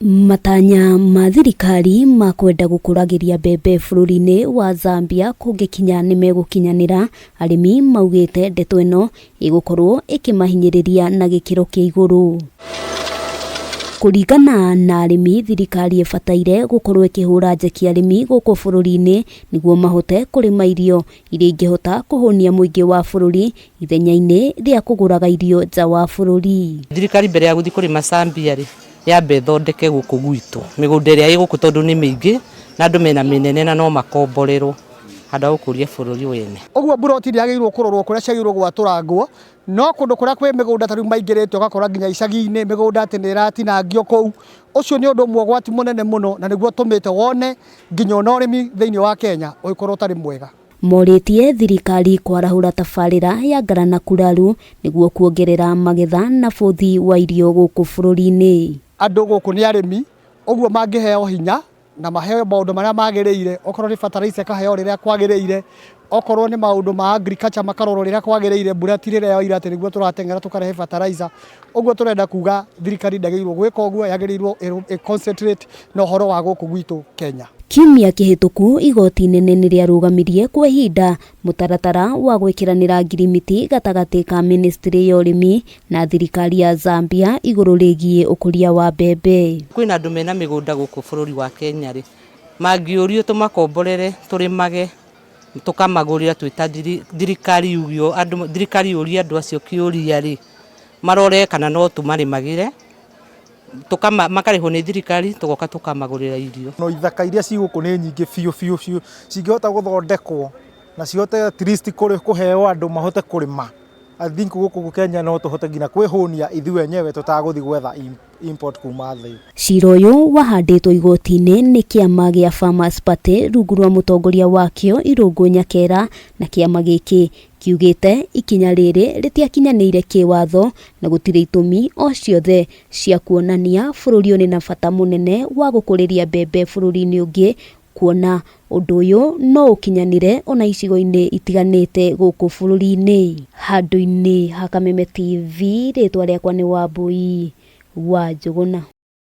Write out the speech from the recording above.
Matanya ma thirikari ma kwenda gukuragiria mbembe bururi-ini wa Zambia kungikinya ni megukinyanira, arimi maugite ndeto ino igukorwo ikimahinyiriria na gikiro kia iguru. Kuringana na arimi, thirikari ibataire gukorwo ikihura njeki arimi guku bururi-ini niguo mahote kurima irio iria ingihota kuhunia muingi wa bururi ithenya-ini ria kuguraga irio nja wa bururi. Thirikari mbere ya guthi kurima Zambia ri yambe thondeke guku gwitu migunda iria iguku tondu ni mingi na andu mena minene na no makomborerwo handa gukuria bururi wene. Oguo buroti ndiagirwo kurorwo kuria ciagirwo gwaturangwo no kundu kuria kwi migunda tari maingirite ugakora nginya icagi-ini migunda ati ni iratinangio kou. Ucio ni undu mwagwati munene muno na niguo tumite wone nginya no urimi thiini wa Kenya uikorwo tari mwega. Moritie thirikari kwarahura tabarira ya Ngarana Kuraru niguo kuongerera magetha na buthi wa irio guku bururi-ini. Andu guku ni arimi oguo mangiheo hinya na maheo maundu maria magiriire, okorwo ni fertilizer kaheo riria kwagiriire, okorwo ni maundu ma agriculture makarorwo riria kwagiriire, mbura ti riria irate niguo turatengera tukarehe fertilizer. Oguo turenda kuga thirikari ndagirwo gwika oguo, yagirirwo concentrate na horo wa guku gwitu Kenya. Kiumia kihituku igoti nene ni riarugamirie kwa ihinda mutaratara wa gwikiranira ngirimiti gatagati ka ministry ya urimi na thirikari ya Zambia iguru rigie ukuria wa mbembe. Kwina andu mena migunda guku bururi wa Kenya ri mangiurio tumakomborere turimage tukamagurira twita thirikari yugio andu thirikari yuria andu acio kiuria ri marore kana no tumarimagire makarihwo ni thirikari tugoka tukamagurira irio. No ithaka iria ciguku ni nyingi biu cingihota guthondekwo na cihote at least kuheo andu mahote kurima. I think guku Kenya no tuhote ngina kwihunia ithu wenyewe tutaguthi gwetha import kuma thii. Cira uyu wahanditwo igoti-ini ni kiama gia Farmers Party rungu rwa mutongoria wakio Irungu Nyakera, na kiama giki kiugite ikinya riri ritiakinyanire kiwatho na gutire itumi o ciothe cia kuonania bururi uni na bata munene wa gukuriria mbembe bururi-ini ungi, kuona undu uyu no ukinyanire ona icigo-ini itiganite guku bururi-ini. Handu-ini ha Kameme TV, ritwa riakwa ni Wambui wa Njuguna.